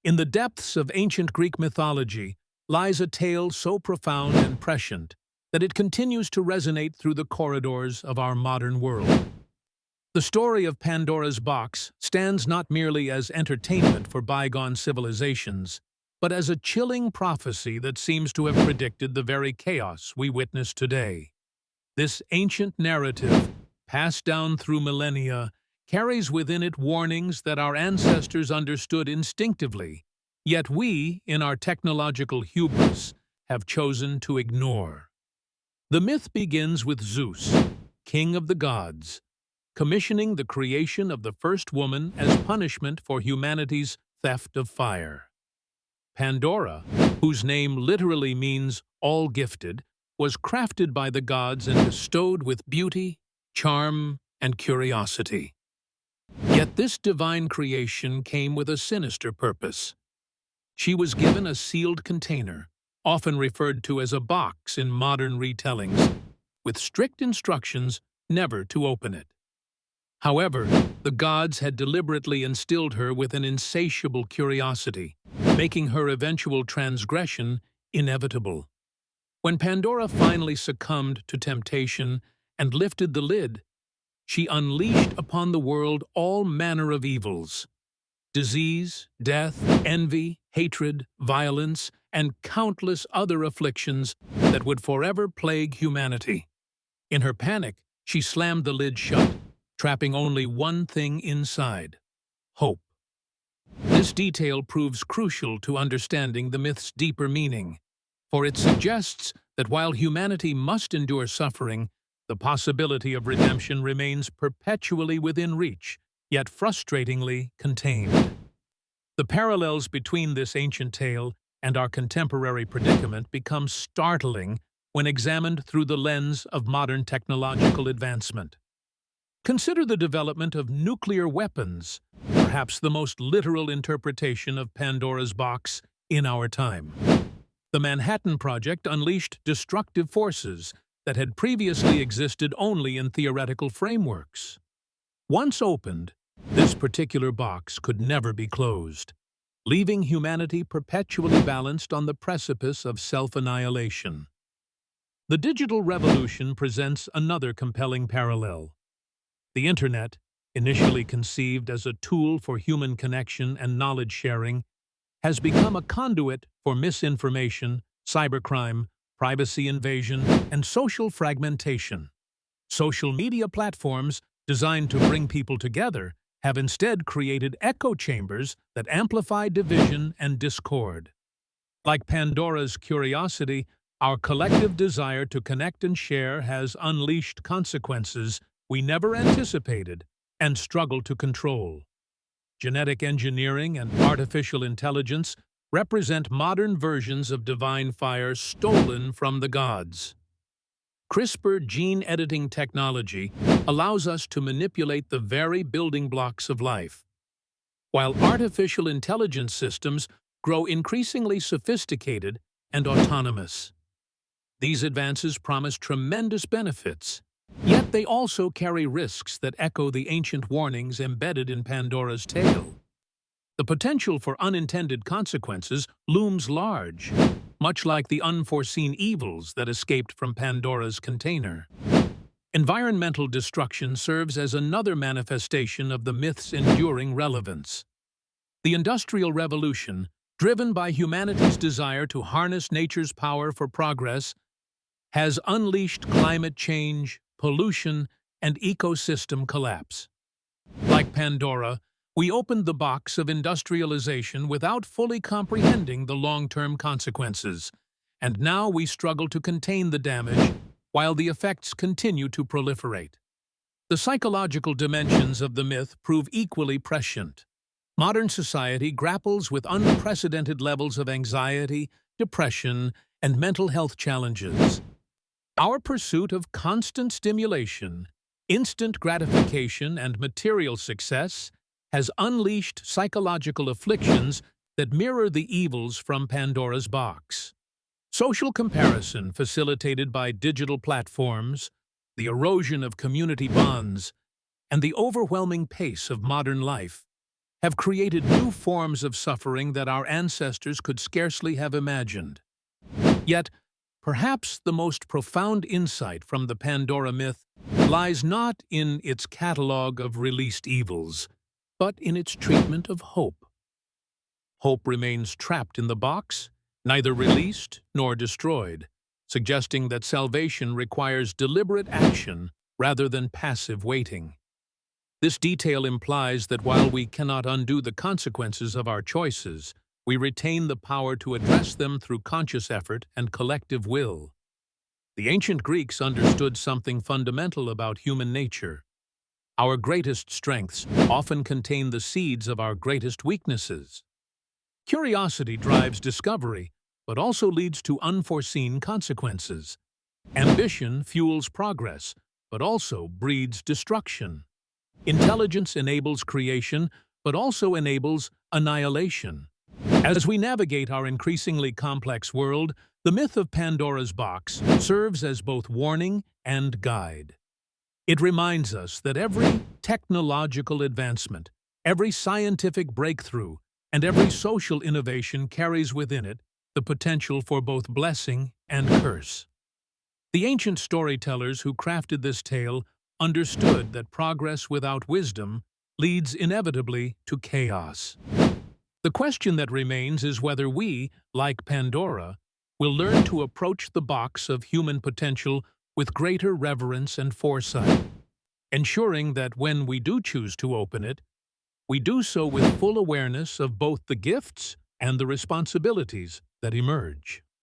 In the depths of ancient Greek mythology lies a tale so profound and prescient that it continues to resonate through the corridors of our modern world. The story of Pandora's box stands not merely as entertainment for bygone civilizations, but as a chilling prophecy that seems to have predicted the very chaos we witness today. This ancient narrative, passed down through millennia, carries within it warnings that our ancestors understood instinctively, yet we, in our technological hubris, have chosen to ignore. The myth begins with Zeus, king of the gods, commissioning the creation of the first woman as punishment for humanity's theft of fire. Pandora, whose name literally means all gifted, was crafted by the gods and bestowed with beauty, charm, and curiosity. Yet this divine creation came with a sinister purpose. She was given a sealed container, often referred to as a box in modern retellings, with strict instructions never to open it. However, the gods had deliberately instilled her with an insatiable curiosity, making her eventual transgression inevitable. When Pandora finally succumbed to temptation and lifted the lid, she unleashed upon the world all manner of evils: disease, death, envy, hatred, violence, and countless other afflictions that would forever plague humanity. In her panic, she slammed the lid shut, trapping only one thing inside: hope. This detail proves crucial to understanding the myth's deeper meaning, for it suggests that while humanity must endure suffering, the possibility of redemption remains perpetually within reach, yet frustratingly contained. The parallels between this ancient tale and our contemporary predicament become startling when examined through the lens of modern technological advancement. Consider the development of nuclear weapons, perhaps the most literal interpretation of Pandora's box in our time. The Manhattan Project unleashed destructive forces that had previously existed only in theoretical frameworks. Once opened, this particular box could never be closed, leaving humanity perpetually balanced on the precipice of self-annihilation. The digital revolution presents another compelling parallel. The Internet, initially conceived as a tool for human connection and knowledge sharing, has become a conduit for misinformation, cybercrime, privacy invasion, and social fragmentation. Social media platforms, designed to bring people together, have instead created echo chambers that amplify division and discord. Like Pandora's curiosity, our collective desire to connect and share has unleashed consequences we never anticipated and struggle to control. Genetic engineering and artificial intelligence represent modern versions of divine fire stolen from the gods. CRISPR gene editing technology allows us to manipulate the very building blocks of life, while artificial intelligence systems grow increasingly sophisticated and autonomous. These advances promise tremendous benefits, yet they also carry risks that echo the ancient warnings embedded in Pandora's tale. The potential for unintended consequences looms large, much like the unforeseen evils that escaped from Pandora's container. Environmental destruction serves as another manifestation of the myth's enduring relevance. The Industrial Revolution, driven by humanity's desire to harness nature's power for progress, has unleashed climate change, pollution, and ecosystem collapse. Like Pandora, we opened the box of industrialization without fully comprehending the long-term consequences, and now we struggle to contain the damage while the effects continue to proliferate. The psychological dimensions of the myth prove equally prescient. Modern society grapples with unprecedented levels of anxiety, depression, and mental health challenges. Our pursuit of constant stimulation, instant gratification, and material success has unleashed psychological afflictions that mirror the evils from Pandora's box. Social comparison facilitated by digital platforms, the erosion of community bonds, and the overwhelming pace of modern life have created new forms of suffering that our ancestors could scarcely have imagined. Yet, perhaps the most profound insight from the Pandora myth lies not in its catalogue of released evils, but in its treatment of hope. Hope remains trapped in the box, neither released nor destroyed, suggesting that salvation requires deliberate action rather than passive waiting. This detail implies that while we cannot undo the consequences of our choices, we retain the power to address them through conscious effort and collective will. The ancient Greeks understood something fundamental about human nature. Our greatest strengths often contain the seeds of our greatest weaknesses. Curiosity drives discovery, but also leads to unforeseen consequences. Ambition fuels progress, but also breeds destruction. Intelligence enables creation, but also enables annihilation. As we navigate our increasingly complex world, the myth of Pandora's box serves as both warning and guide. It reminds us that every technological advancement, every scientific breakthrough, and every social innovation carries within it the potential for both blessing and curse. The ancient storytellers who crafted this tale understood that progress without wisdom leads inevitably to chaos. The question that remains is whether we, like Pandora, will learn to approach the box of human potential with greater reverence and foresight, ensuring that when we do choose to open it, we do so with full awareness of both the gifts and the responsibilities that emerge.